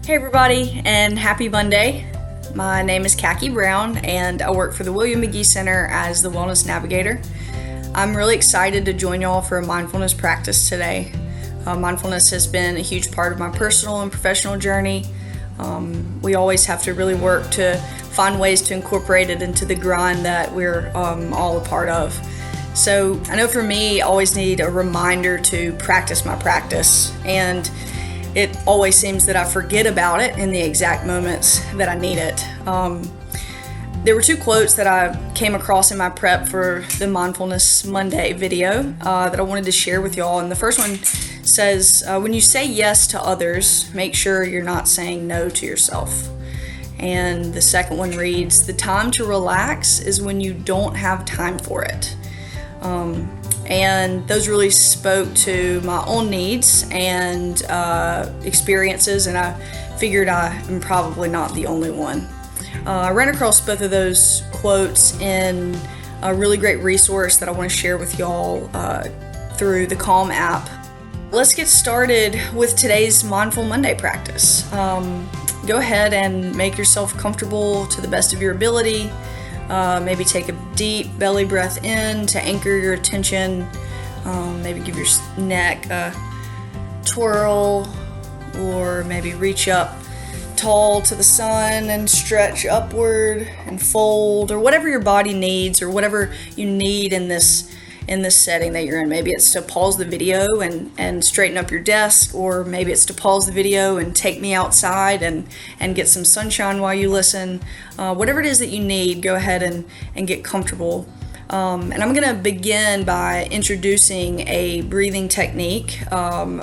Hey everybody, and happy Monday. My name is Kakky Brown, and I work for the Magee Center as the Wellness Navigator. I'm really excited to join y'all for a mindfulness practice today. Mindfulness has been a huge part of my personal and professional journey. We always have to really work to find ways to incorporate it into the grind that we're all a part of. So I know for me, I always need a reminder to practice my practice, and it always seems that I forget about it in the exact moments that I need it. There were two quotes that I came across in my prep for the Mindfulness Monday video that I wanted to share with y'all. And the first one says, when you say yes to others, make sure you're not saying no to yourself. And the second one reads, the time to relax is when you don't have time for it. And those really spoke to my own needs and experiences, and I figured I am probably not the only one. I ran across both of those quotes in a really great resource that I want to share with y'all through the Calm app. Let's get started with today's Mindful Monday practice. Go ahead and make yourself comfortable to the best of your ability. Maybe take a deep belly breath in to anchor your attention. Maybe give your neck a twirl, or maybe reach up tall to the sun and stretch upward and fold, or whatever your body needs, or whatever you need in this setting that you're in. Maybe it's to pause the video and straighten up your desk, or maybe it's to pause the video and take me outside and get some sunshine while you listen. Whatever it is that you need, go ahead and get comfortable. And I'm going to begin by introducing a breathing technique,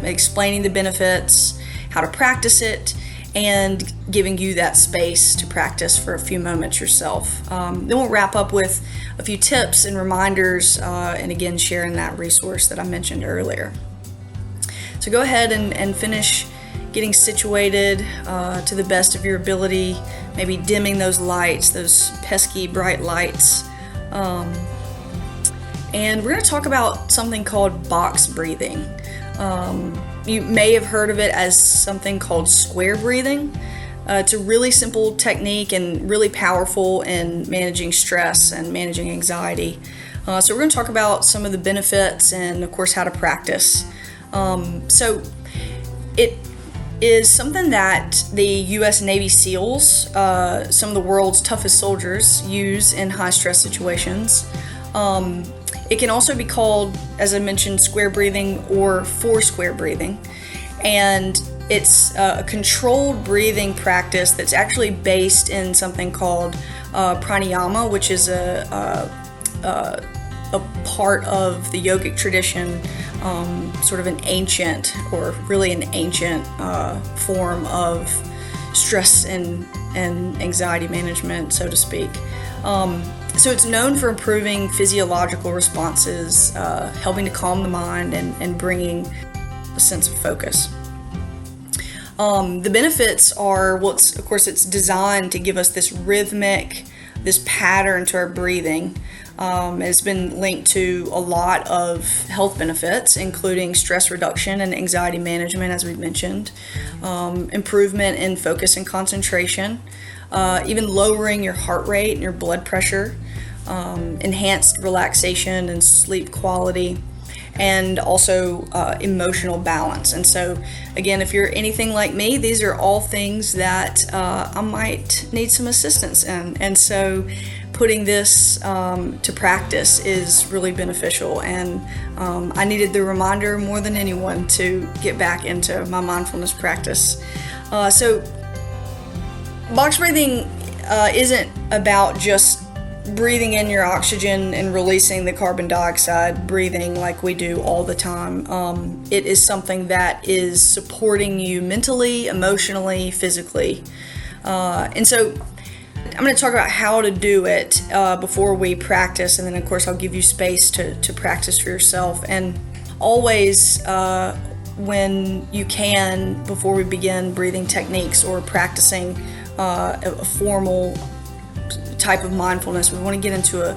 explaining the benefits, how to practice it, and giving you that space to practice for a few moments yourself. Then we'll wrap up with a few tips and reminders, and again sharing that resource that I mentioned earlier. So go ahead and finish getting situated to the best of your ability, maybe dimming those lights, those pesky bright lights. And we're going to talk about something called box breathing. You may have heard of it as something called square breathing. It's a really simple technique and really powerful in managing stress and managing anxiety. So we're going to talk about some of the benefits and, of course, how to practice. So it is something that the U.S. Navy SEALs, some of the world's toughest soldiers, use in high-stress situations. It can also be called, as I mentioned, square breathing or four-square breathing. And it's a controlled breathing practice that's actually based in something called pranayama, which is a part of the yogic tradition, sort of an ancient, or really an ancient form of stress and anxiety management, so to speak. So it's known for improving physiological responses, helping to calm the mind, and bringing a sense of focus. The benefits are, of course, it's designed to give us this rhythmic, this pattern to our breathing. It's been linked to a lot of health benefits, including stress reduction and anxiety management, as we've mentioned, improvement in focus and concentration, even lowering your heart rate and your blood pressure, enhanced relaxation and sleep quality, and also emotional balance. And so, again, if you're anything like me, these are all things that I might need some assistance in. And so putting this to practice is really beneficial. And I needed the reminder more than anyone to get back into my mindfulness practice. So box breathing isn't about just breathing in your oxygen and releasing the carbon dioxide breathing like we do all the time. It is something that is supporting you mentally, emotionally, physically. And so I'm going to talk about how to do it before we practice, and then of course I'll give you space to practice for yourself. And always when you can, before we begin breathing techniques or practicing a formal type of mindfulness, we want to get into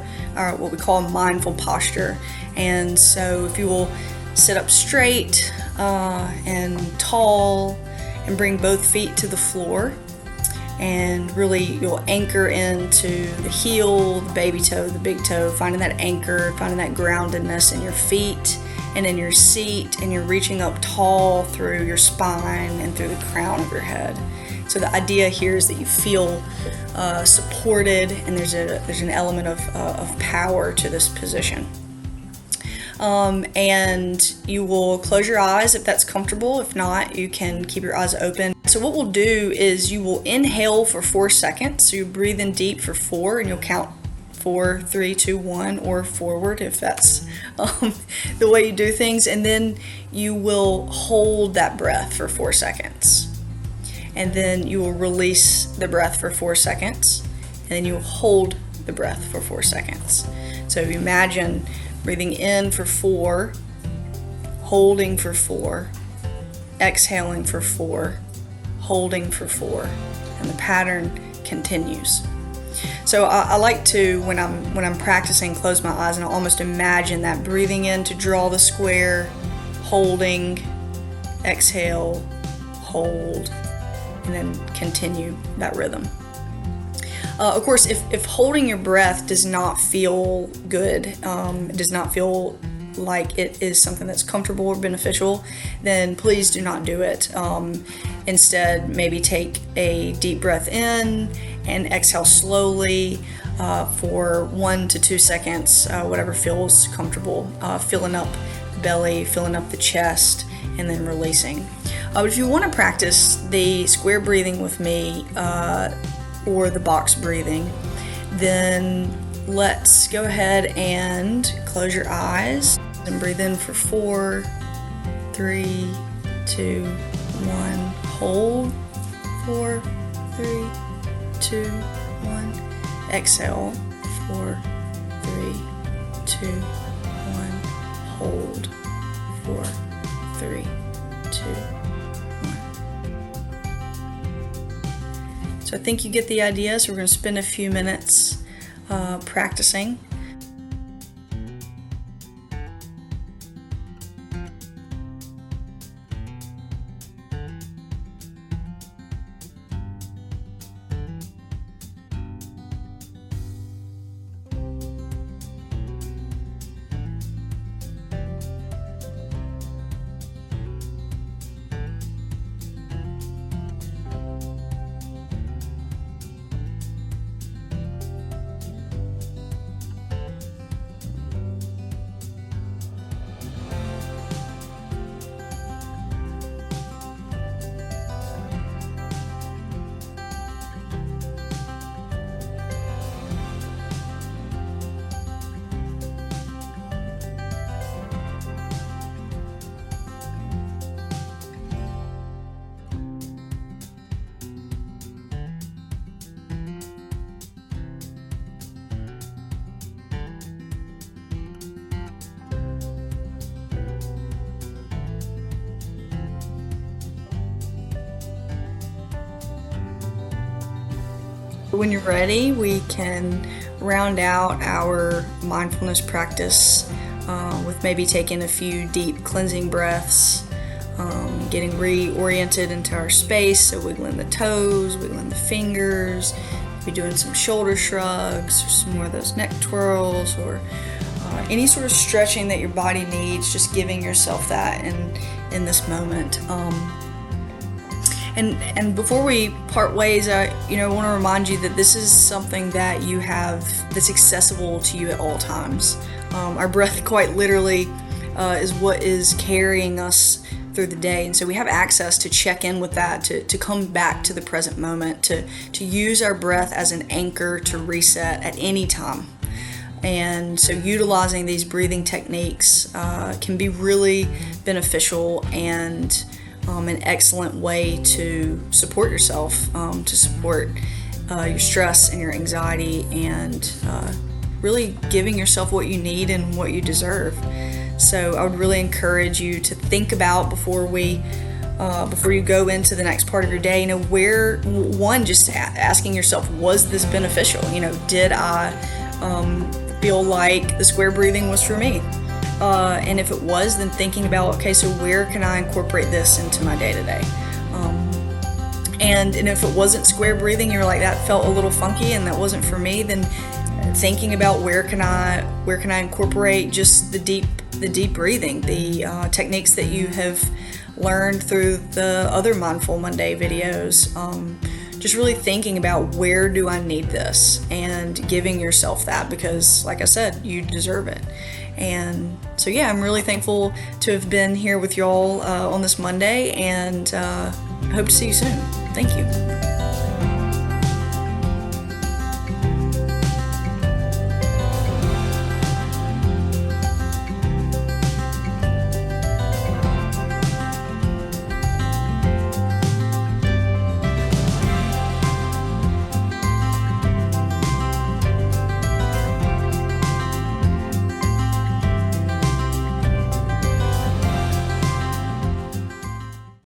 what we call a mindful posture. And so if you will sit up straight and tall and bring both feet to the floor. And really, you'll anchor into the heel, the baby toe, the big toe, finding that anchor, finding that groundedness in your feet and in your seat, and you're reaching up tall through your spine and through the crown of your head. So the idea here is that you feel supported, and there's an element of power to this position. And you will close your eyes if that's comfortable. If not, you can keep your eyes open. So what we'll do is you will inhale for 4 seconds. So you breathe in deep for 4, and you'll count 4, 3, 2, 1, or forward if that's the way you do things. And then you will hold that breath for 4 seconds. And then you will release the breath for 4 seconds. And then you will hold the breath for 4 seconds. So if you imagine breathing in for 4, holding for 4, exhaling for 4, holding for 4, and the pattern continues. So I like to, when I'm practicing, close my eyes and I almost imagine that breathing in to draw the square, holding, exhale, hold, and then continue that rhythm. Of course, if holding your breath does not feel good, does not feel like it is something that's comfortable or beneficial, then please do not do it. Instead, maybe take a deep breath in and exhale slowly for 1 to 2 seconds, whatever feels comfortable, filling up the belly, filling up the chest, and then releasing. But if you want to practice the square breathing with me, or the box breathing, then let's go ahead and close your eyes and breathe in for 4, 3, 2, 1. Hold 4, 3, 2, 1. Exhale 4, 3, 2, 1. Hold 4, 3, 2, 1. So I think you get the idea. So we're going to spend a few minutes practicing. When you're ready, we can round out our mindfulness practice with maybe taking a few deep cleansing breaths, getting reoriented into our space, so wiggling the toes, wiggling the fingers, maybe doing some shoulder shrugs, or some more of those neck twirls, or any sort of stretching that your body needs, just giving yourself that in this moment. And before we part ways, I want to remind you that this is something that you have that's accessible to you at all times. Our breath, quite literally, is what is carrying us through the day, and so we have access to check in with that, to come back to the present moment, to use our breath as an anchor to reset at any time. And so utilizing these breathing techniques can be really beneficial and an excellent way to support yourself, to support your stress and your anxiety, and really giving yourself what you need and what you deserve. So I would really encourage you to think about before you go into the next part of your day, just asking yourself, was this beneficial? Did I feel like the square breathing was for me? And if it was, then thinking about, okay, so where can I incorporate this into my day-to-day? And if it wasn't square breathing, you're like, that felt a little funky and that wasn't for me, then thinking about where can I incorporate just the deep breathing, the techniques that you have learned through the other Mindful Monday videos. Just really thinking about, where do I need this, and giving yourself that, because like I said, you deserve it. And so yeah, I'm really thankful to have been here with y'all on this Monday, and I hope to see you soon. Thank you.